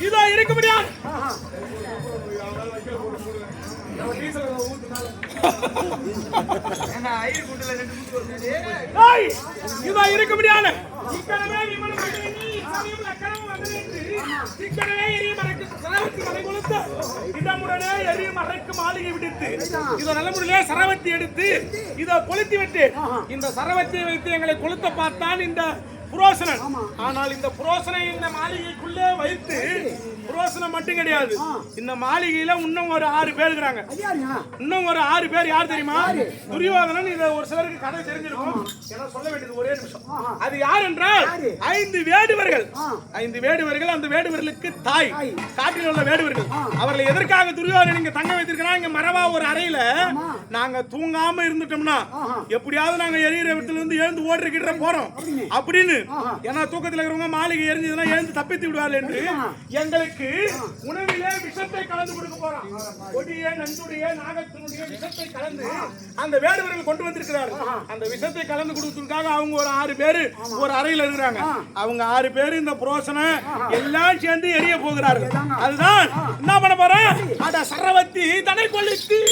இதோ இருக்க முடியாது. இதோ இருக்க முடியாது. மாளிகை விடுத்து இதோ நல்ல முறையிலே சரவத்தி எடுத்து இதோ கொளுத்தி விட்டு இந்த சரவத்தியை வைத்து எங்களை கொளுத்த பார்த்தான் இந்த புரோசனன். ஆனால் இந்த புரோசனை இந்த மாளிகைக்குள்ளே வைத்து புரோசனம் மட்டும் கிடையாது, இந்த மாளிகையில இன்னும் ஒரு 6 பேர் இருக்கிறாங்க. இன்னும் ஒரு 6 பேர் யார் தெரியுமா? துரியோதனன். இத ஒரு சிலருக்கு கதை தெரிஞ்சிருக்கும், ஏன்னா சொல்ல வேண்டியது ஒரே நிமிஷம். அது யார் என்றால் 5 வேடுவர்கள். 5 வேடுவர்கள். அந்த வேடுவர்களுக்கு தாய், காட்டில் உள்ள வேடுவர்கள். அவர்களை எதற்காக துரியோதனன் இங்க தங்க வைத்திருக்கிறான்? இங்க மரபா ஒரு அறையில நாங்க தூங்காம இருந்துட்டோம்னா எப்படியாவது நாங்க எரியிற இடத்துல இருந்து எழுந்து ஓடுற போறோம் அப்படின்னு. ஏன்னா தூக்கத்தில் இருக்கிறவங்க மாளிகை எரிஞ்சதுன்னா எழுந்து தப்பித்து விடுவார்கள் என்று எங்களுக்கு உணவிலே விஷத்தை கலந்து கொடுக்க போறோம். கொடிய நஞ்சுடைய நாகத்தினுடைய விஷத்தை கலந்து அந்த வேடுவர்கள் கொண்டு வந்திருக்கிறார்கள். அந்த விஷத்தை கலந்து கொடுத்ததுக்காக அவங்க ஒரு 6 பேர் ஒரு அறையில் இருக்கிறாங்க. அவங்க 6 பேர் இந்த புரோசனை எல்லாம் சேர்ந்து எரிய போகிறார்கள். அதுதான் என்ன பண்ண போறேன்? அட சரவத்தி தடை கொளுத்தி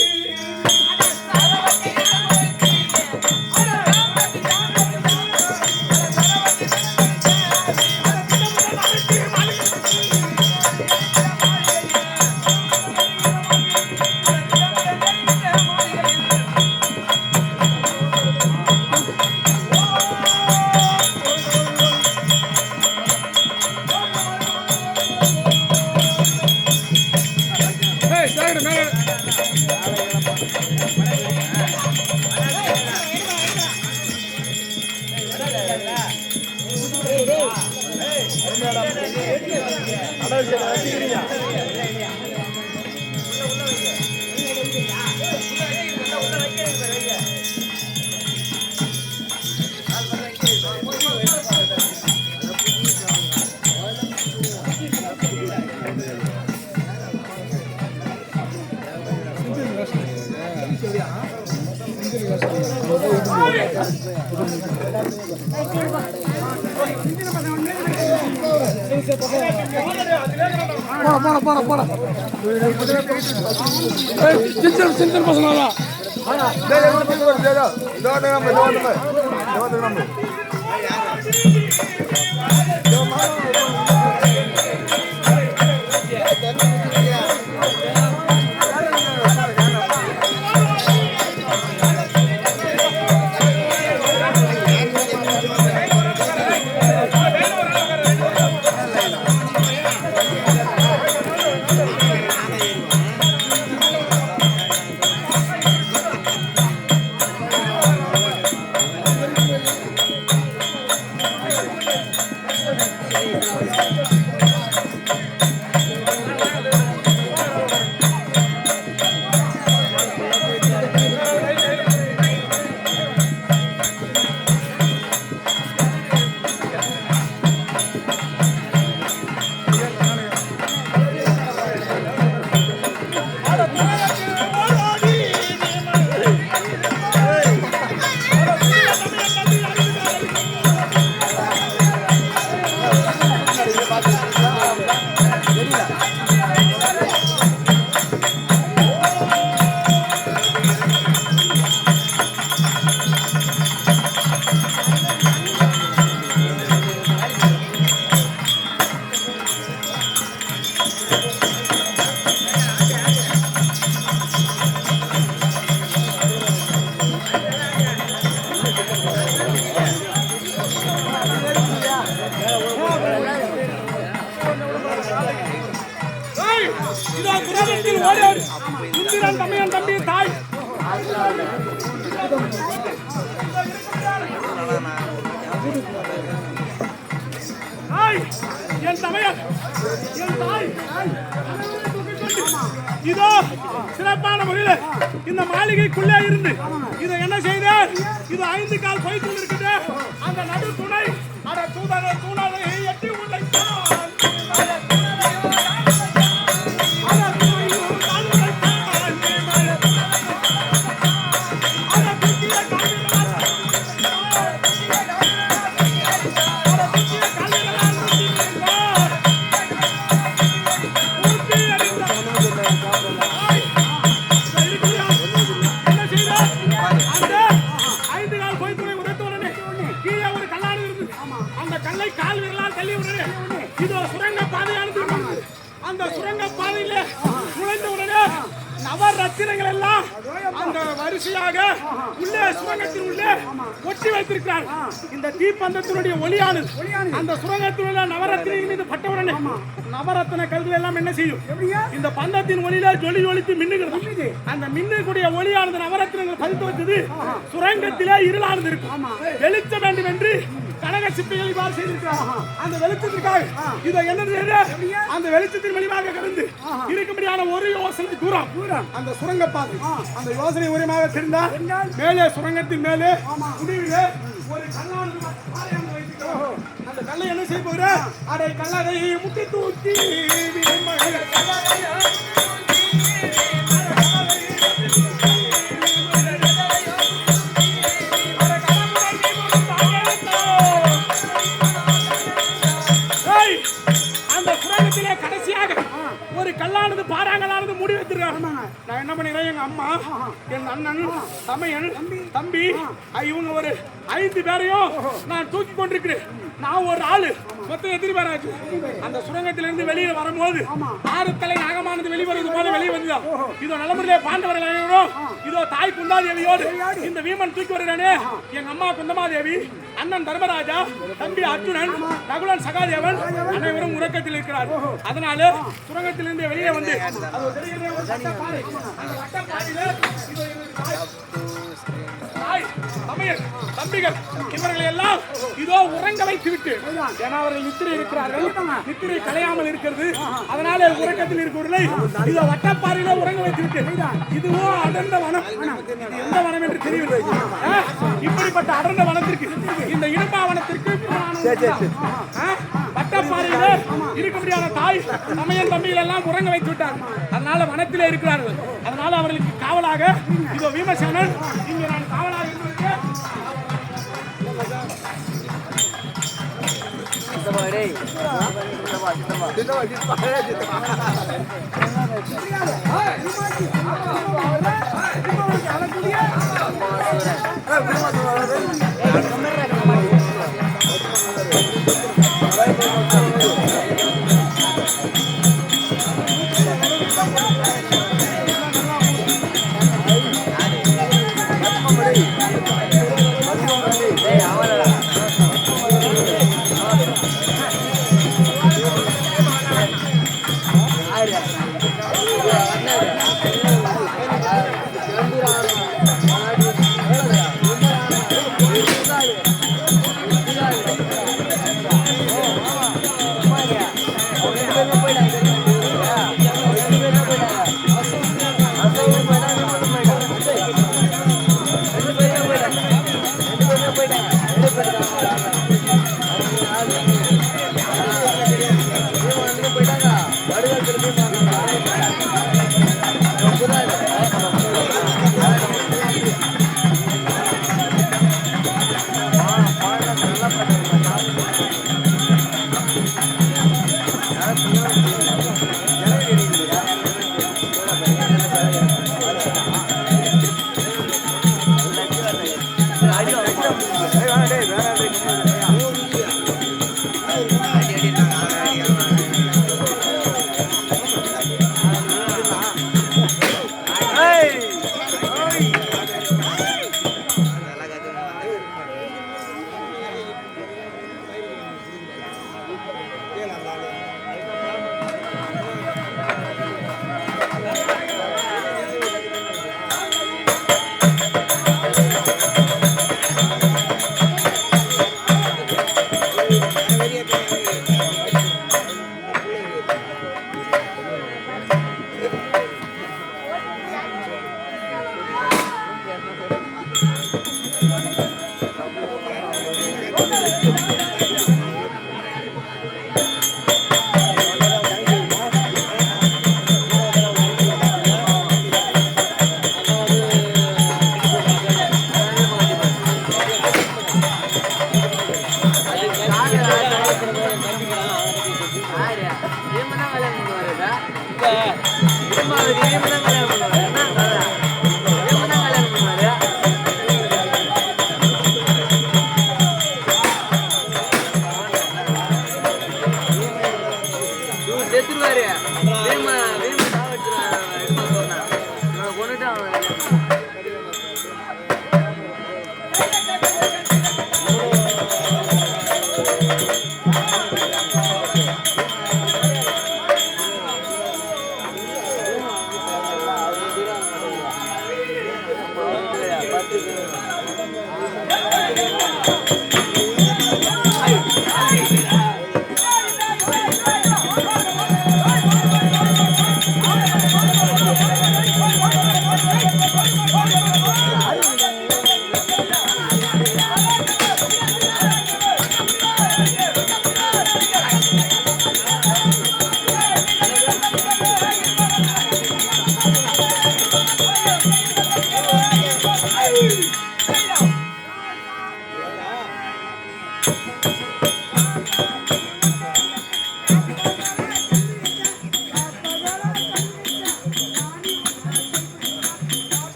சின்ன பசங்க தம்பி தாய் என் தமையன் என் தாய் இதோ சிறப்பான முறையில் இந்த மாளிகைக்குள்ளே இருந்து இதை என்ன செய்தார்? இது 5 கால் போய்த்து இருக்குது. அந்த நடு துணை அட தூதனை தூணாலை எட்டி உழைத்தான். அந்த கல்லை கால் விரலால் தள்ளி விடுறேன். இதோ சுரங்க பாதையானது இருக்கிறது. அந்த சுரங்க பாதையில நுழைந்த உடனே நவரத்தினங்கள் எல்லாம் அந்த வரிசையாக உள்ளே சுரங்கத்தின் உள்ளே ஒட்டி வைத்திருக்கிறார். இந்த தீப்பந்தத்தினுடைய ஒளியானது அந்த சுரங்கத்தில் உள்ள நவரத்தினின் மீது பட்டவுடனே நவரத்தின கல்கள் எல்லாம் என்ன செய்யும்? இந்த பந்தத்தின் ஒளியில ஜொலி ஒளித்து மின்னுகிறது. அந்த மின்னக்கூடிய ஒளியானது நவரத்தினங்கள் பதித்து வச்சது சுரங்கத்திலே இருளானது இருக்கும். வெளிச்சம் வேண்டும் என்று கனக சிற்பிகள் இவ்வாறு செய்திருக்கிறார். அந்த வெளிச்சத்திற்காக இதை என்ன செய்ய அந்த வெளிச்சத்தின் வழியாக கடந்து இருக்கும்படியான ஒரு யோசனை தூரம் அந்த சுரங்கப்பாதை அந்த யோசனை உரியமாக தெரிந்தால் மேலே சுரங்கத்தின் மேலே முடிவிலே ஒரு கல்லானது அந்த கல்லை என்ன செய்ய போகிற அதை கல்லறை முட்டி தூக்கி ஒரு கல்லானது பாறாங்களானது மூடி வைத்திருக்காங்க. நான் என்ன பண்ணிக்கிறேன், எங்க அம்மா என் அண்ணன் தமையன் தம்பி இவங்க ஒரு 5 பேரையும் நான் தூக்கி கொண்டிருக்கிறேன். நான் ஒரு ஆளு மொத்தம் எத்தனை பேர் ஆச்சு? அந்த சுரங்கத்திலிருந்து வெளியில வரும்போது 6 தலை நாகமானது வெளிவருவது போல வெளியே வந்துதான். இதோ நல்லமுறையிலே பாண்டவர்கள் அனைவரும் இதோ தாய் குந்தாதேவியோடு இந்த வீமன் தூக்கி வருகிறானே. எங்க அம்மா குந்தமாதேவி, அண்ணன் தர்மராஜா, தம்பி அர்ஜுனன், நகுலன், சகாதேவன் அனைவரும் உறக்கத்தில் இருக்கிறார். அதனால சுரங்கத்திலிருந்து வெளியே வந்து தம்பிகள் இவர்களை எல்லாம் இதோ உறங்க வைத்து விட்டு, ஏன்னா அவர்கள் நித்திரை இருக்கிறார்கள், நித்திரை கலையாமல் இருக்கிறது. அதனால உறக்கத்தில் இருக்கிறவர்களை இதோ வட்டப்பாறையில உறங்க வைத்து விட்டு, இதுவோ அடர்ந்த வனம், எந்த வனம் என்று தெரியவில்லை. இப்படிப்பட்ட அடர்ந்த வனத்திற்கு இந்த இடும்பாவனத்திற்கு வட்டப்பாறையில இருக்க முடியாத தாய் சமையல் தம்பிகள் எல்லாம் உறங்க வைத்து விட்டார். அதனால வனத்திலே இருக்கிறார்கள். அதனால அவர்களுக்கு காவலாக இதோ வீமசேனன் இங்க நான் காவலாக இருந்திருக்கேன்.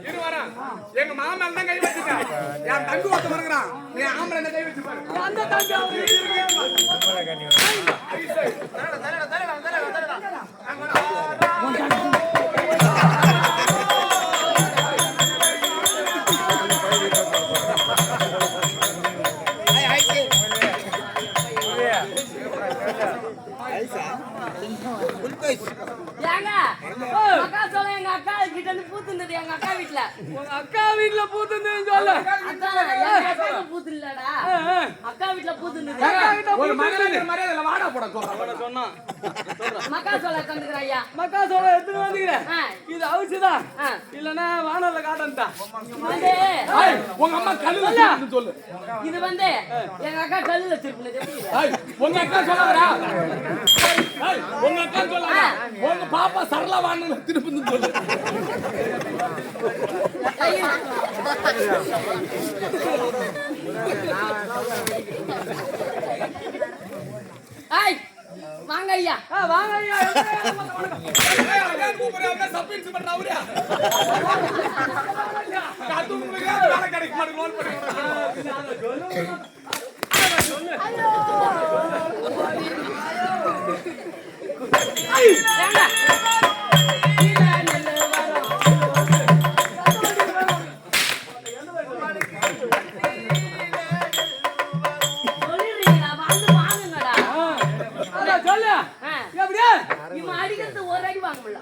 இரு வரேன். எங்க மாமா தான் கை வச்சுட்டேன். என் தம்பி ஒருத்தன் இருக்கிறான். நீ ஆம்பளை என்ன கை வச்சு பாரு. அந்த தம்பி அவரு எங்க அக்கா கிட்ட இருந்து பூத்துனது எங்க அக்கா வீட்டுல. உங்க அக்கா வீட்டுல பூத்துன்னு சொல்லு. பூத்து இல்லடா, அக்கா வீட்டுல பூத்துனது. ஒரு மரியாதை வாடா போட சொன்னா மக்கா சொல்ல கண்டுக்கிறேன் ஐயா. மக்கா சோளம் எடுத்துட்டு வந்துக்கிறேன். இது அவுச்சுதான் இல்லன்னா வானல்ல காட்டன்டா. உங்க அம்மா கல்லுல சொல்லு. இது வந்து எங்க அக்கா கல்லுல திருப்பினது. உங்க அக்கா சொல்லாதடா. உங்க அக்கா சொல்லாத. உங்க பாப்பா சரளா வானல்ல திருப்பினு சொல்லு. ஐய் வாங்க ஐயா. வாங்க ஐயா. சப்மிட் பண்ற அவரே. காத்துங்களுக்கு வேலை கிடைக்க மாட்டேங்குது. லோன் பண்ணி அடிக்கிறது ஒரு அடி வாங்க முடியல.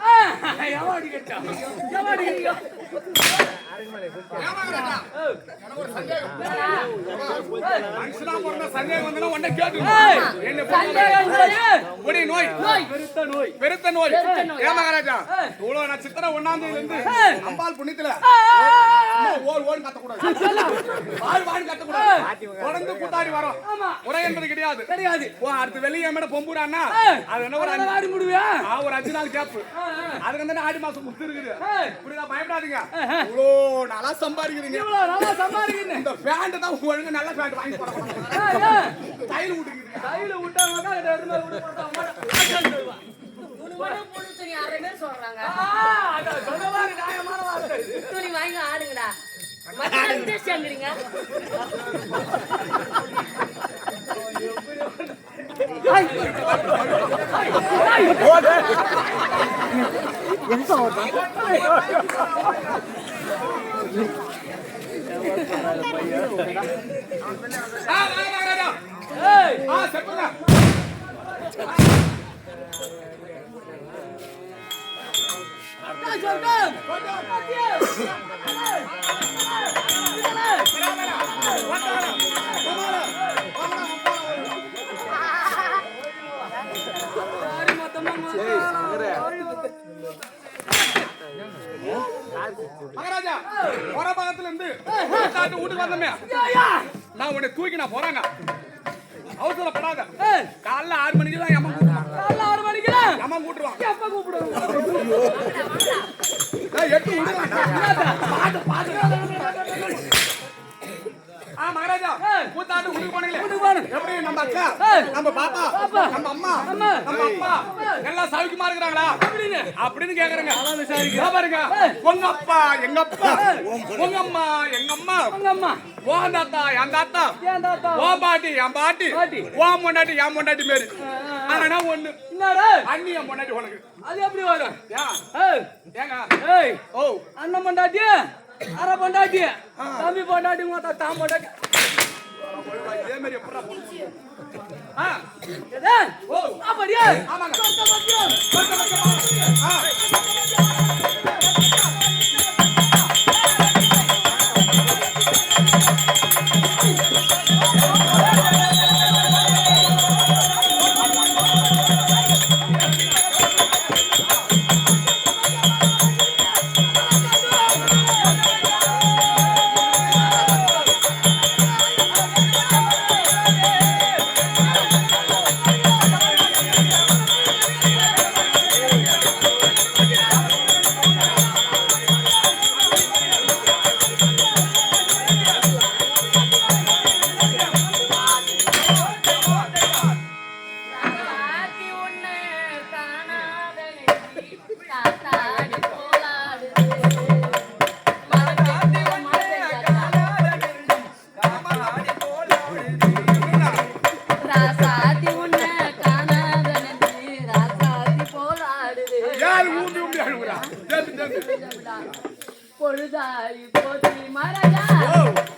சந்தேகம் வந்தா உடனே கேட்டு நோய் பெருத்த நோய். ஏன் மகாராஜா இவ்வளவு நான் சித்திரை 1ஆம் தேதியில இருந்து அம்பாள் புண்ணியத்துல ஓடு கத்தக்கூடாது, வாழ் கத்தக்கூடாது, தொடர்ந்து கூத்தாடி வரோம். முறை என்பது கிடையாது. அடுத்த வெள்ளிக்கிழமை பொம்புறான்னா அது என்ன ஒரு ஆடி முடியா ஒரு 5 நாள் கேப்பு. அதுக்கு வந்து ஆடி மாசம் முத்து இருக்குது. புரியுதா? பயப்படாதீங்க. இவ்வளோ நல்லா சம்பாதிக்கிறீங்க. இந்த பேண்ட் தான் ஒழுங்கு நல்ல பேண்ட் வாங்கி போடுறோம். கையில் விட்டுக்கிறீங்க. கையில் விட்டாங்க துணி 6 பேர் சொல்றாங்க. துணி வாங்கி ஆடுங்கடா. சேர்ந்துறீங்க. மகாராஜா போற பாகத்துல இருந்து வீட்டுக்கு வந்தமே நான் உன்னை தூக்கி நான் போறாங்க. அவசரப்படாத. காலைல 6 மணிக்கு தான் அம்மா கூட்டுருவான். எப்ப கூப்பிடுவாங்க? 8 மகாராஜா கூத்தாண்டு வீட்டுக்கு போனீங்களே, எப்படி நம்ம அக்கா, நம்ம பாப்பா, நம்ம அம்மா, நம்ம அப்பா எல்லாம் சௌக்கியமா இருக்கிறாங்களா அப்படின்னு கேக்குறேங்க. பாருங்க, உங்க அப்பா எங்க அப்பா, உங்க அம்மா எங்க அம்மா, ஓ தாத்தா என் தாத்தா, ஓ பாட்டி என் பாட்டி, ஓ பொண்டாட்டி என் பொண்டாட்டி மாரி. ஆனா ஒண்ணு அண்ணி என் பொண்டாட்டி உனக்கு. அது எப்படி வரும்? ஏங்க ஓ அண்ணன் பொண்டாட்டி, அரை பொண்டாட்டி, தம்பி பொண்டாட்டி, தான் பொண்டாட்டி இதே மாதிரி எப்படா ஓ அப்படியே ஆமாங்க. காத்தாடி போலாடு பொழுதாய் போச்சு மகாராஜா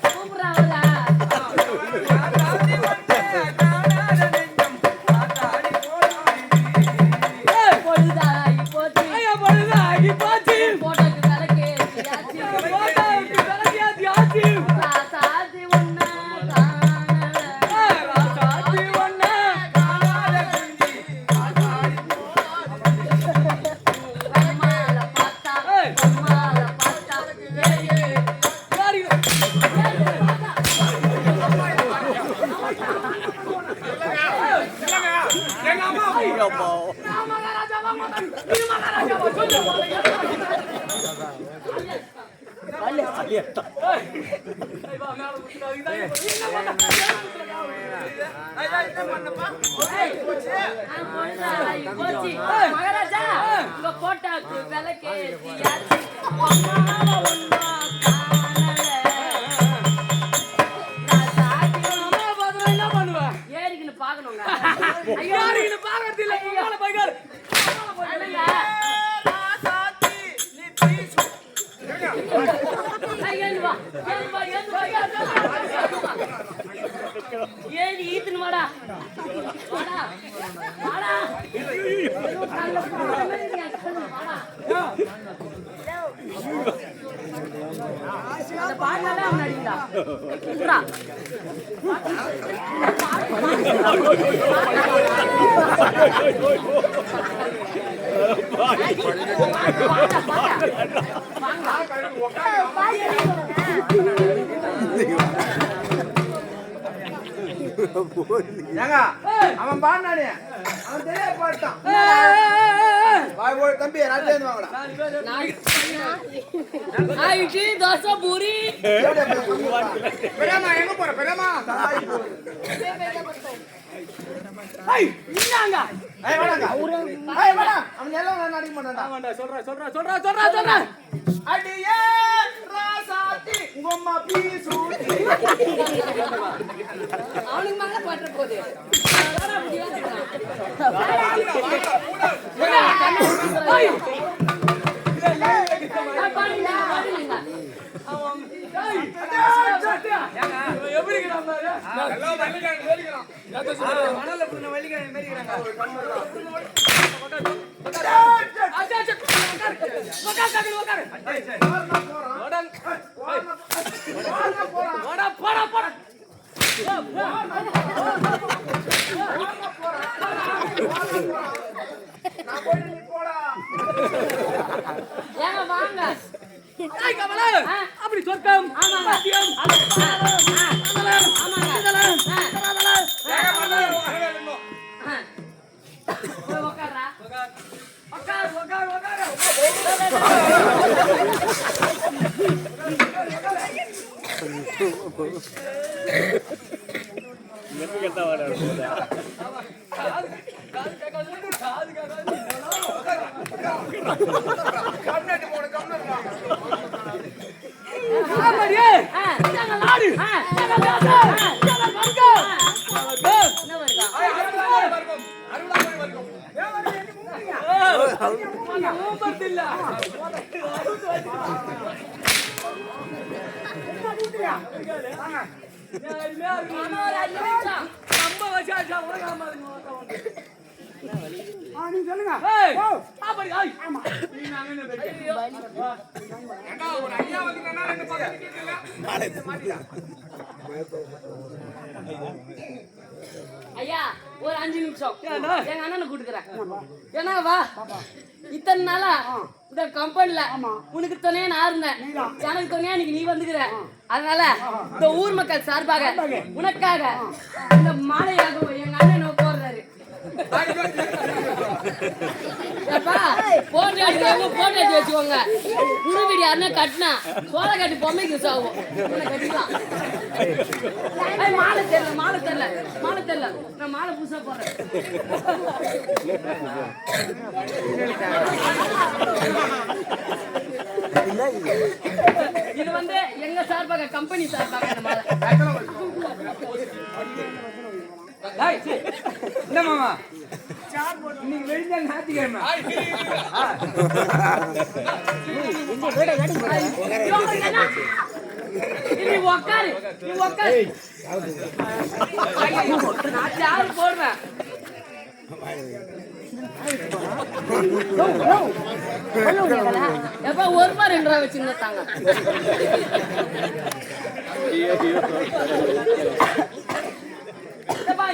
கூப்பிடுறாங்களா பொழுதாய் போச்சு பொழுதாகி போச்சு போட்டோக்கு விளக்கேத்தியாச்சு போட்டோவுக்கு விளக்கேத்தியாச்சு ராசாத்தி ஒண்ணு காணல ராசாத்தி ஒண்ணு காணாத குஞ்சி கம்மால பார்த்தா கம்மால பார்த்தா எங்க அம்மா மகாராஜா உங்க போட்டாக்கு விளக்கேத்தியாச்சு ஒன்னால ஒன்னா காணல என்ன பண்ணுவ ஏறிக்கின்னு பாக்கணுங்க யாருக்கு பாக்கிறது இல்ல உங்கள பையர் ஏறி ஈத்துன்னு வாடா வாடா வாடா அந்த பாடலாம் முன்னாடிங்களா ஏங்க அவன் பாடினானே அவன் தெரிய பாட்டான் வாய் போய் தம்பி ராஜேந்திர வாங்கடா இட்லி தோசை பூரி பெரியம்மா எங்க போற பெரியம்மா என்னங்க ஏய் வாடா ஏய் வாடா அவன் எல்லாம் நான் அடிக்க மாட்டான்டா ஆமாண்டா சொல்றா அடியே ராசாத்தி உம்மா பீசூட்டி அவனுக்கு மேல பற்ற போகுது எப்படி இருக்கிறான் பாரு எல்லாம் வள்ளிக்கிழங்கு வேலிக்கிறான் மணல புண்ண வள்ளிக்கிழங்கு மேரிக்கிறாங்க ஏங்க வாங்க அப்படி சொர்க்கம் ஆமாங்க. மத்தியம் உட்கார்றா கம்னட்டி போடு கம்னட்டா நாடு நீங்க சொல்லுங்க ஏண்டா ஒரு ஐயா வந்துட்டா ரெண்டு பக்கம் நிக்கல ஐயா ஒரு 5 நிமிஷம் ஏன்டா? எங்க அண்ணனை கூட்டுக்கிறேன் ஏன்னா வா இத்தனை நாளா இந்த கம்பெனில உனக்கு துணையா நான் இருந்தேன் எனக்கு துணையா இன்னைக்கு நீ வந்துக்கிற அதனால இந்த ஊர் மக்கள் சார்பாக உனக்காக இந்த மாலையாக எங்க அண்ணன் போடுறாரு போட்டோ அடிக்கிறவங்க போட்டோ அடிச்சு வச்சுக்கோங்க புது வீடு யாருன்னா கட்டினா சோள கட்டி பொம்மைக்கு யூஸ் ஆகும் கட்டிக்கலாம் மாலை தெரியல நான் மாலை புதுசா போடுறேன் இது வந்து எங்க சார்பாக கம்பெனி சார்பாக இந்த மாலை என்ன மாமா இன்னைக்கு வெளிஞ்சா ஞாயிற்றுக்கிழமை. நீ உக்காரு, நீ உக்காரு. நான் சேர் போடுறேன். எப்ப ஒரு ரூபா 2 ரூபா வச்சுருந்தாங்க.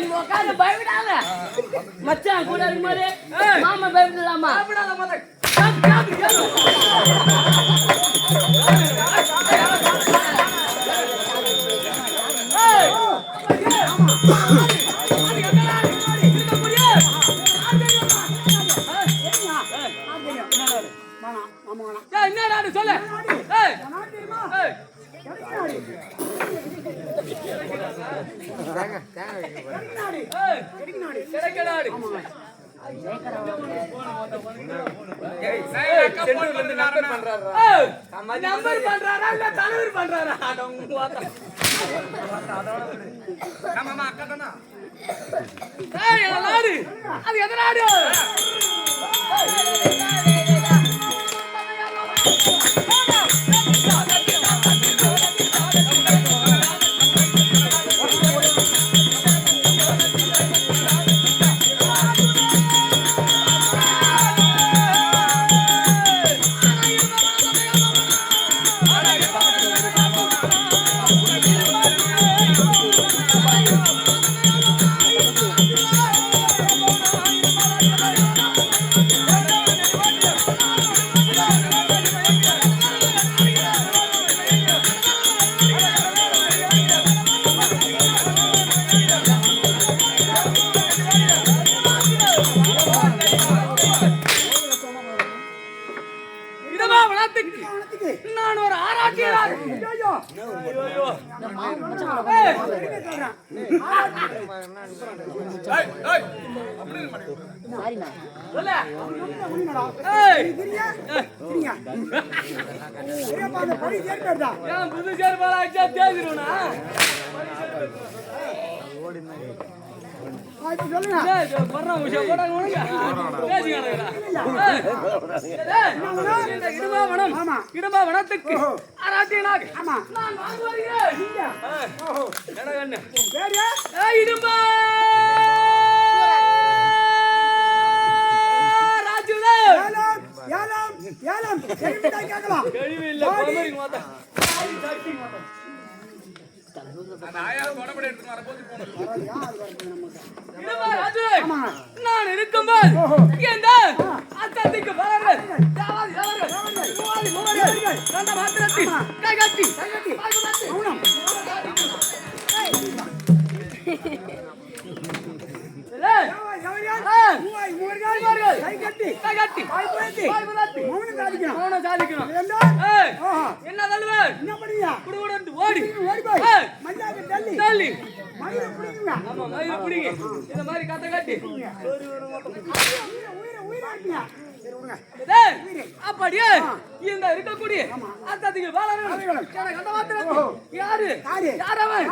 நீ உக்காந்து பயப்படாத. மச்சான் கூட இருக்கும்போது மாமா பயப்படலாமா? என்ன சொல்லு. நம்பர் பண்றாரா இல்ல தலைவர் பண்றாரா? நாடு அது எந்த நாடு? நான் ஒரு ஆராய்ச்சியாளர். புது சேர்ப்பாளா தேர்ந்தா இடமாவனத்துக்கு ஆராய்ச்சியனாக நான் வாங்க வருகிறேன். இடும்பா நான் இருக்கும்போது அத்தத்துக்கு என்ன தலைவர் ஓடி இந்த மாதிரி கதை காட்டி அப்படியே இந்த இருக்கக்கூடிய அத்தத்துக்கு யாரு யாரவன்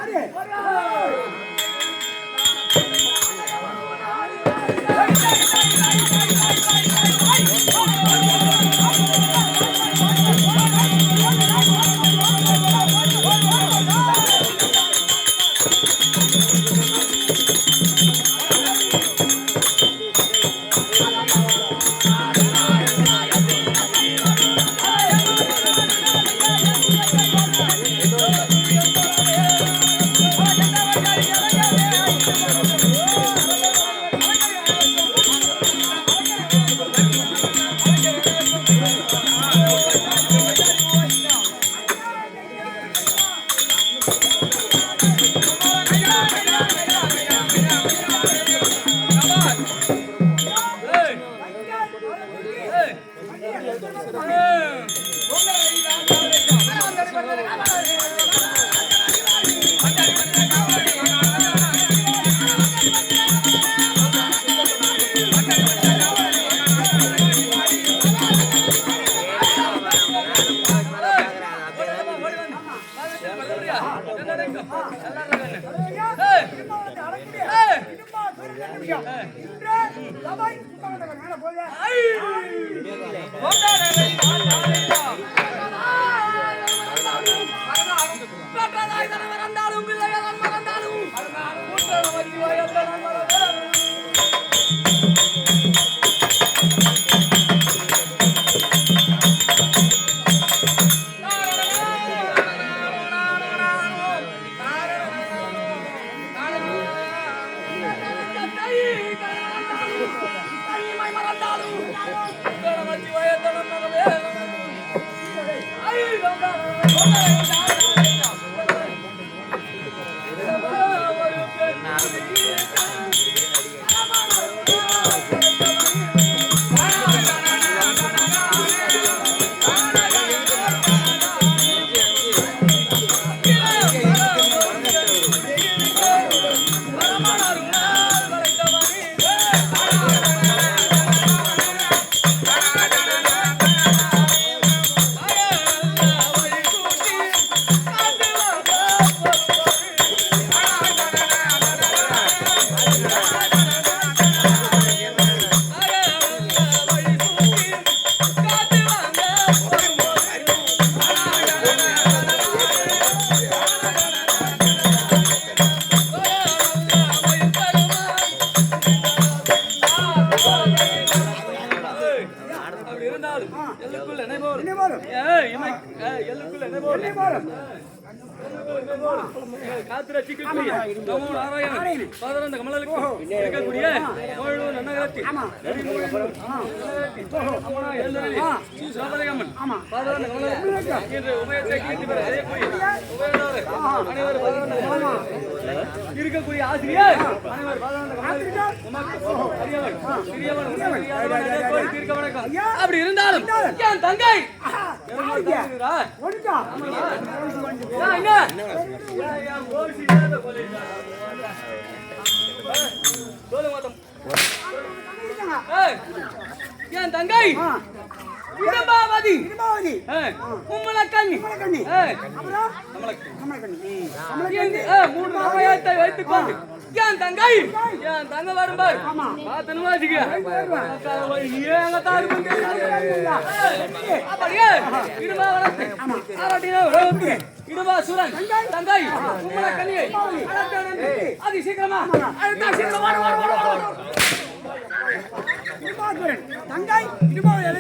இருக்கக்கூடிய ஆசிரியர் அப்படி இருந்தாலும் என் தங்கை என் தங்கை இடபாவதி கும்மலக்கண்ணி மூன்று சமயத்தை வைத்துக் கொண்டு என் தங்கை வரும்பார் பார்த்தனு வாசிக்க அப்படியே இடபா சுரன் தங்கை கும்மலக்கண்ணியை அதி சீக்கிரமா தங்கை இருபாவதி